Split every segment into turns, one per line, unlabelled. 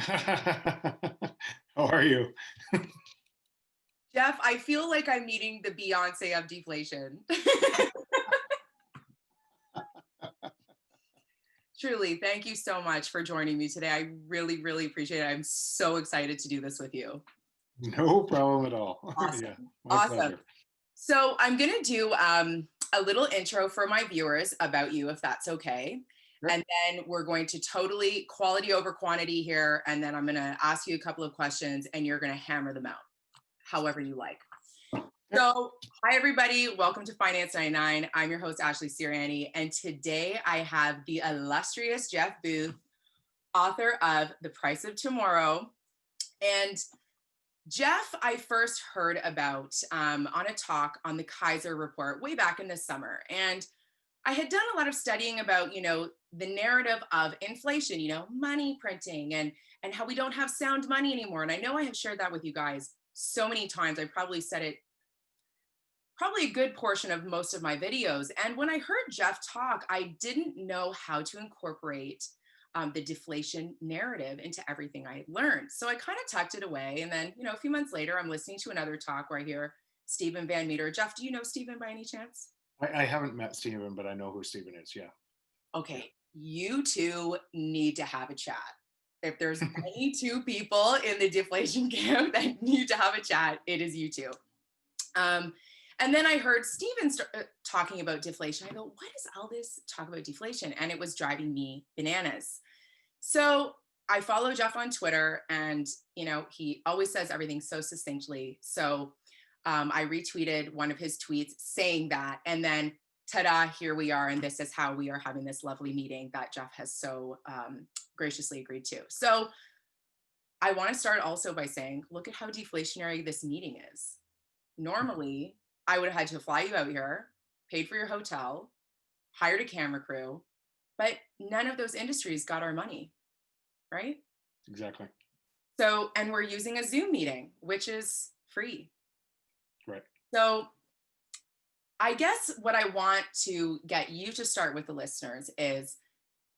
How are you?
Jeff, I feel like I'm meeting the Beyonce of deflation. Truly, thank you so much for joining me today. I really, really appreciate it. I'm so excited to do this with you.
No problem at all. Yeah,
Awesome.
my
Awesome.
pleasure.
So, I'm going to do a little intro for my viewers about you, if that's okay.
Sure.
And then we're going to totally quality over quantity here. And then I'm going to ask you a couple of questions and you're going to hammer them out however you like.
Okay.
So, hi everybody. Welcome to Finance 99. I'm your host, Ashley Sirianni, and today I have the illustrious Jeff Booth, author of The Price of Tomorrow. And Jeff, I first heard about on a talk on the Kaiser Report way back in the summer. And I had done a lot of studying about, the narrative of inflation, money printing and how we don't have sound money anymore. And I know I have shared that with you guys so many times. I probably said it probably a good portion of most of my videos. And when I heard Jeff talk, I didn't know how to incorporate the deflation narrative into everything I had learned. So I kind of tucked it away. And then, a few months later, I'm listening to another talk where I hear Stephen Van Meter. Jeff, do you know Stephen by any chance?
I haven't met Stephen, but I know who Stephen is. Yeah.
Okay, you two need to have a chat. If there's any two people in the deflation camp that need to have a chat, it is you two. Um, and then I heard Steven talking about deflation. I go, what is all this talk about deflation? And it was driving me bananas. So I follow Jeff on Twitter, and he always says everything so succinctly. So I retweeted one of his tweets saying that, and then ta-da, here we are, and this is how we are having this lovely meeting that Jeff has so graciously agreed to. So I want to start also by saying, look at how deflationary this meeting is. Normally, I would have had to fly you out here, paid for your hotel, hired a camera crew, but none of those industries got our money, right?
Exactly.
So, and we're using a Zoom meeting, which is free.
Right.
So, I guess what I want to get you to start with the listeners is,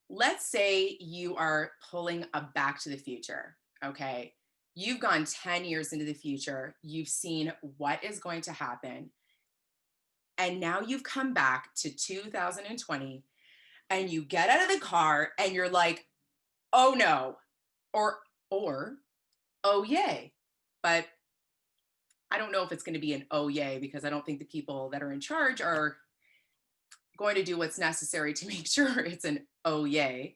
let's say you are pulling a Back to the Future, okay? You've gone 10 years into the future, you've seen what is going to happen, and now you've come back to 2020 and you get out of the car and you're like, oh no, or oh yay. But I don't know if it's going to be an oh yay, because I don't think the people that are in charge are going to do what's necessary to make sure it's an oh yay.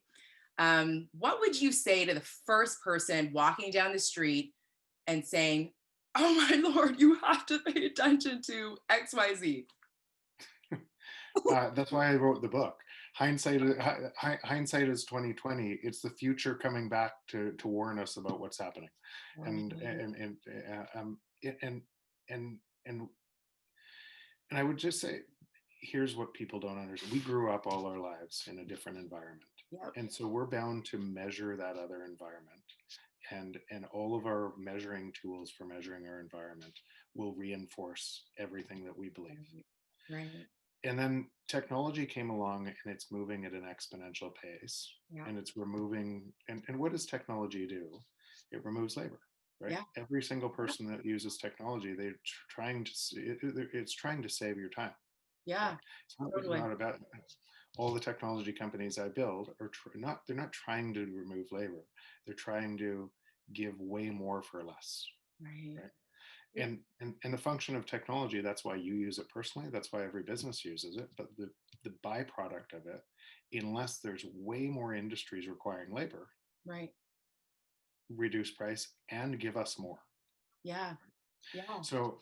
What would you say to the first person walking down the street and saying, oh my Lord, you have to pay attention to XYZ?
That's why I wrote the book. Hindsight is 2020. It's the future coming back to warn us about what's happening, and and and and and and and I would just say, here's what people don't understand. We grew up all our lives in a different environment.
Yep.
And so we're bound to measure that other environment. And all of our measuring tools for measuring our environment will reinforce everything that we believe.
Right.
And then technology came along and it's moving at an exponential pace.
Yeah.
And it's removing, and what does technology do? It removes labor, right?
Yeah.
Every single person that uses technology, it's trying to save your time.
Yeah.
Right? It's
Totally.
not about all the technology companies I build are they're not trying to remove labor. They're trying to give way more for less.
Right.
Right. And the function of technology, that's why you use it personally. That's why every business uses it. But the byproduct of it, unless there's way more industries requiring labor,
Right.
reduce price and give us more.
Yeah. Yeah.
So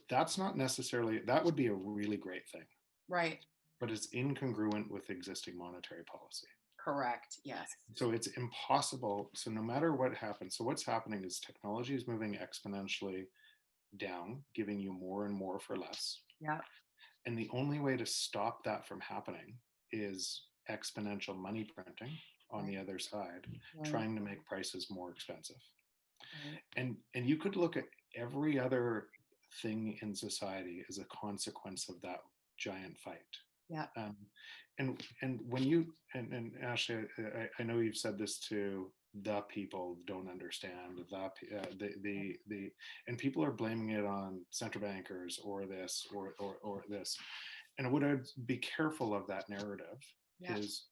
that's not necessarily, that would be a really great thing,
Right.
but it's incongruent with existing monetary policy.
Correct. Yes.
So it's impossible. So no matter what happens, so what's happening is technology is moving exponentially down, giving you more and more for less.
Yeah.
And the only way to stop that from happening is exponential money printing on
Right.
the other side,
Right.
trying to make prices more expensive.
Right.
And you could look at every other thing in society as a consequence of that giant fight.
Yeah.
And when you and Ashley, I know you've said this to the people don't understand the and people are blaming it on central bankers or this or this. And what I'd be careful of that narrative
Yeah.
is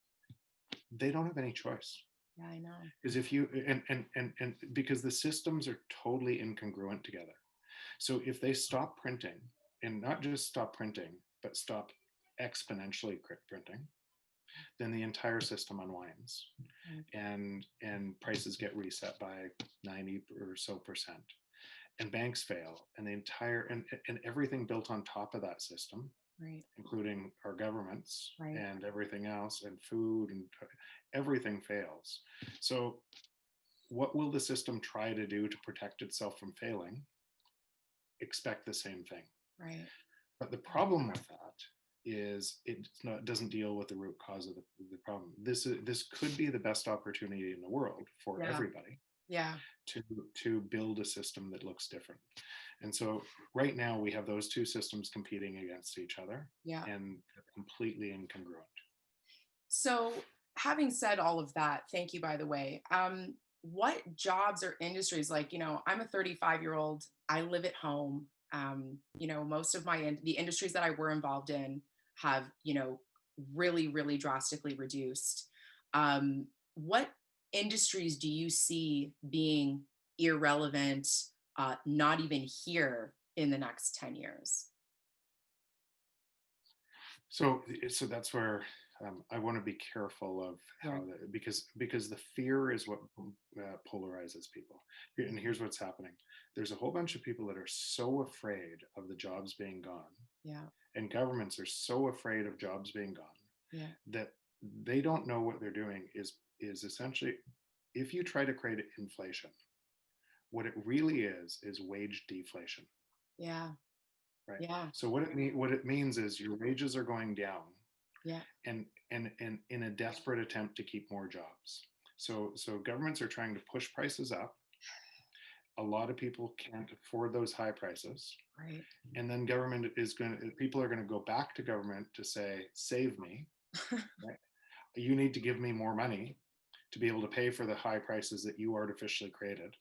they don't have any choice.
Yeah, I know.
Because if you and because the systems are totally incongruent together. So if they stop printing, and not just stop printing, but stop exponentially printing, then the entire system unwinds,
Right.
and prices get reset by 90 or so percent, and banks fail, and the entire and everything built on top of that system,
Right.
including our governments
Right.
and everything else, and food, and everything fails. So what will the system try to do to protect itself from failing? Expect the same thing.
Right.
But the problem with that is doesn't deal with the root cause of the problem. This could be the best opportunity in the world for
Yeah.
everybody
Yeah.
to build a system that looks different. And so right now we have those two systems competing against each other,
Yeah.
and they're completely incongruent.
So, having said all of that, thank you, by the way. What jobs or industries, like, I'm a 35-year-old, I live at home. Most of the industries that I were involved in have, really, really drastically reduced. What industries do you see being irrelevant, not even here in the next 10 years?
So that's where I want to be careful of
Right.
because the fear is what polarizes people. And here's what's happening: there's a whole bunch of people that are so afraid of the jobs being gone,
Yeah.
and governments are so afraid of jobs being gone
Yeah.
that they don't know what they're doing is essentially, if you try to create inflation, what it really is wage deflation,
Yeah.
right?
Yeah.
So what it means is your wages are going down,
Yeah.
and in a desperate attempt to keep more jobs. So governments are trying to push prices up. A lot of people can't afford those high prices,
Right.
and then people are going to go back to government to say, save me, right? You need to give me more money to be able to pay for the high prices that you artificially created.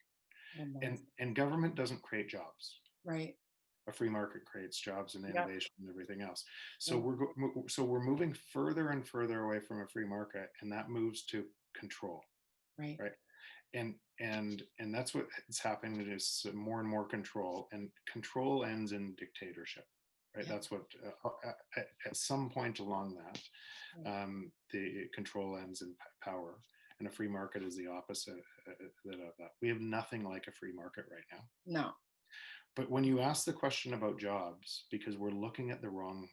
Amazing.
And government doesn't create jobs.
Right.
A free market creates jobs and
Yep.
innovation and everything else. So
Right.
we're moving further and further away from a free market, and that moves to control,
Right.
right? And that's what is happening, is more and more control, and control ends in dictatorship, right?
Yeah.
That's what at some point along that,
Right.
the control ends in power, and a free market is the opposite of that. We have nothing like a free market right now.
No.
But when you ask the question about jobs, because we're looking at the wrong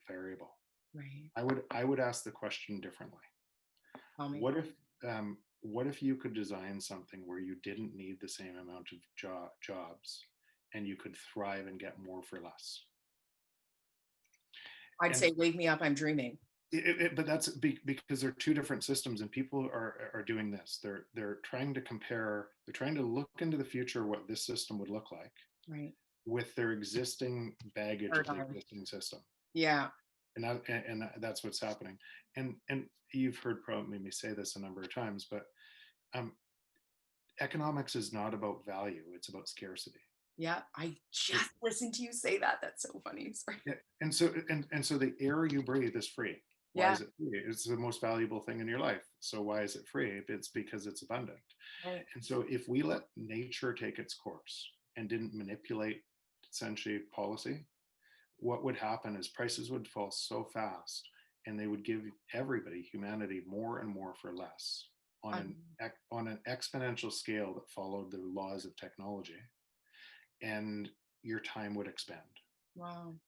variable,
Right.
I would ask the question differently.
Tell me.
What if you could design something where you didn't need the same amount of jobs, and you could thrive and get more for less?
I'd
And
say, wake me up, I'm dreaming.
but that's because they're two different systems, and people are doing this. They're trying to compare. They're trying to look into the future, what this system would look like,
Right.
with their existing baggage of the
Paradigm.
existing system.
Yeah.
And that's what's happening. And you've heard probably me say this a number of times, but um, economics is not about value; it's about scarcity.
Yeah. I
It,
just listened to you say that. That's so funny. Sorry.
yeah, and so the air you breathe is free. Why
Yeah.
is it free? It's the most valuable thing in your life. So why is it free? It's because it's abundant.
Right.
And so if we let nature take its course and didn't manipulate essentially policy, what would happen is prices would fall so fast, and they would give everybody, humanity, more and more for less on
Um,
an exponential scale that followed the laws of technology, and your time would expand.
wow.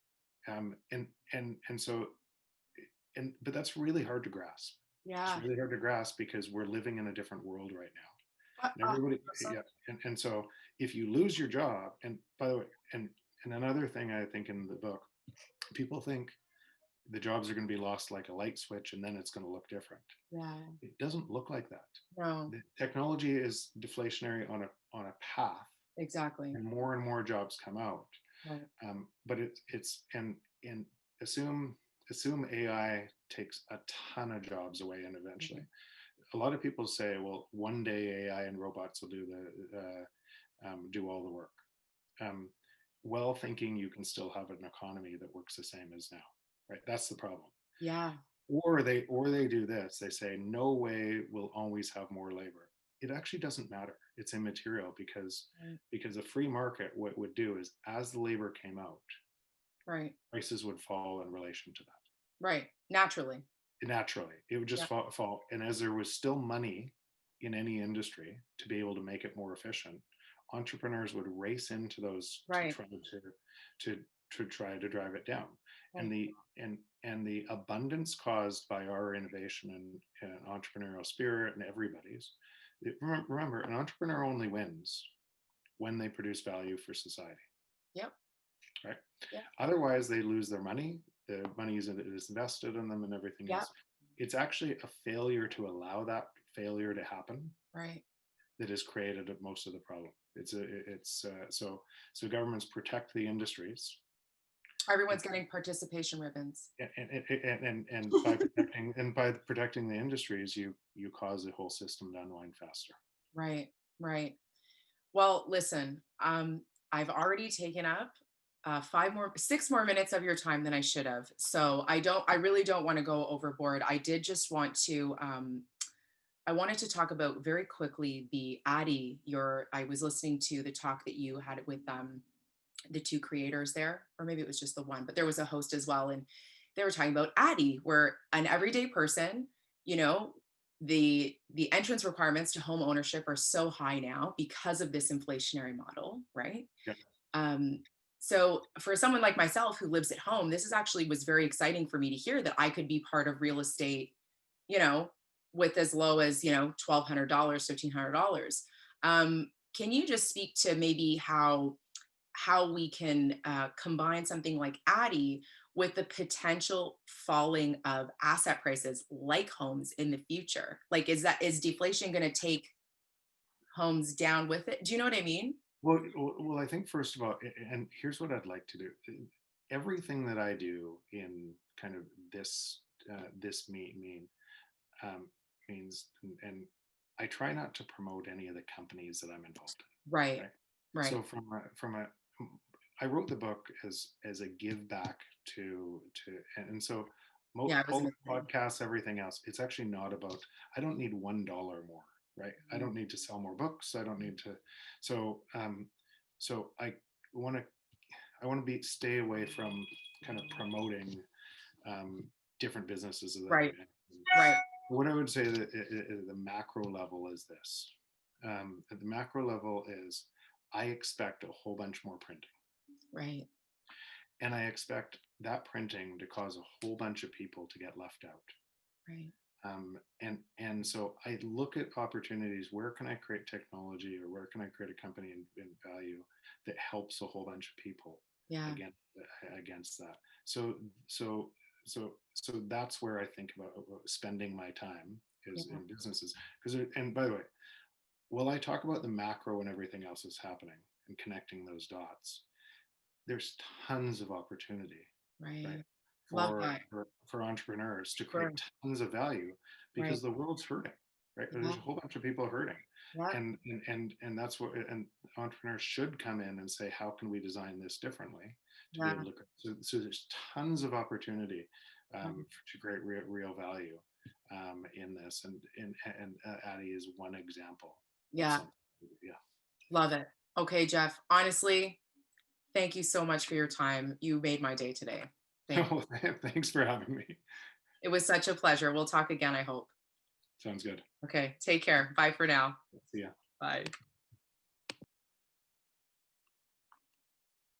But that's really hard to grasp. It's
Yeah.
really hard to grasp because we're living in a different world right now, and everybody,
100%.
yeah. And so if you lose your job, and by the way, and another thing I think in the book, people think the jobs are going to be lost like a light switch, and then it's going to look different.
Yeah.
It doesn't look like that.
No.
The technology is deflationary on a path,
Exactly.
and more jobs come out.
Right.
But it's and assume assume AI takes a ton of jobs away, and eventually, a lot of people say, well, one day AI and robots will do all the work. Um, well, thinking you can still have an economy that works the same as now, right? That's the problem.
Yeah.
Or they do this. They say no way we'll always have more labor. It actually doesn't matter. It's immaterial because
Right.
a free market, what would do is, as the labor came out,
Right.
prices would fall in relation to that.
Right. Naturally.
Naturally, it would just
Yeah.
fall. And as there was still money in any industry to be able to make it more efficient, entrepreneurs would race into those to
Right.
try to try to drive it down. And
Right.
the abundance caused by our innovation and entrepreneurial spirit and everybody's, remember, an entrepreneur only wins when they produce value for society,
Yep.
right?
Yep.
Otherwise, they lose their money. The money is invested in them and everything
Yep.
else. It's actually a failure to allow that failure to happen
Right.
that has created most of the problem. So governments protect the industries,
Everyone's getting participation ribbons.
and by protecting the industries, you cause the whole system to unwind faster.
Right. Right. Well, listen, I've already taken up 6 more minutes of your time than I should have. So I really don't want to go overboard. I did just want to, I wanted to talk about very quickly the Addie, I was listening to the talk that you had with the two creators there, or maybe it was just the one, but there was a host as well. And they were talking about Addie, where an everyday person, you know, the entrance requirements to home ownership are so high now because of this inflationary model, right?
Yeah.
Um, so for someone like myself who lives at home, this is actually was very exciting for me to hear that I could be part of real estate, you know, with as low as, $1,200, $1,500. Can you just speak to maybe how we can combine something like Addie with the potential falling of asset prices like homes in the future? Like, is deflation going to take homes down with it? Do you know what I mean?
Well, I think first of all, and here's what I'd like to do. Everything that I do in kind of this um, means, and I try not to promote any of the companies that I'm involved in.
Right.
Right.
Right.
So I wrote the book as a give back and so
Yeah, I was
all
going
the
to say.
podcasts, everything else. It's actually not about. I don't need $1 more, right? I
Mm.
don't need to sell more books. I don't need to. So so want to I want to stay away from kind of promoting um, different businesses.
Right. Right.
What I would say that at the macro level is this. At the macro level is I expect a whole bunch more printing.
Right.
And I expect that printing to cause a whole bunch of people to get left out.
Right.
And so I look at opportunities. Where can I create technology, or where can I create a company in value that helps a whole bunch of people
Yeah.
against that? So that's where I think about spending my time is
Yeah.
in businesses. And by the way, while I talk about the macro and everything else that's happening and connecting those dots, there's tons of opportunity, right?
Right. Love
for,
that.
for for entrepreneurs to
Sure.
create tons of value,
Right.
because the world's hurting, right?
Yeah.
There's a whole bunch of people hurting,
Yeah.
and that's what, and entrepreneurs should come in and say, how can we design this differently to be
Yeah.
able to. So there's tons of opportunity
Um,
to create real value in this, and Addie is one example of
yeah.
something. Yeah.
Love it. Okay, Jeff. Honestly, thank you so much for your time. You made my day today. Thank you.
Well, thanks for having me.
It was such a pleasure. We'll talk again, I hope.
Sounds good.
Okay, take care. Bye for now.
See ya.
Bye.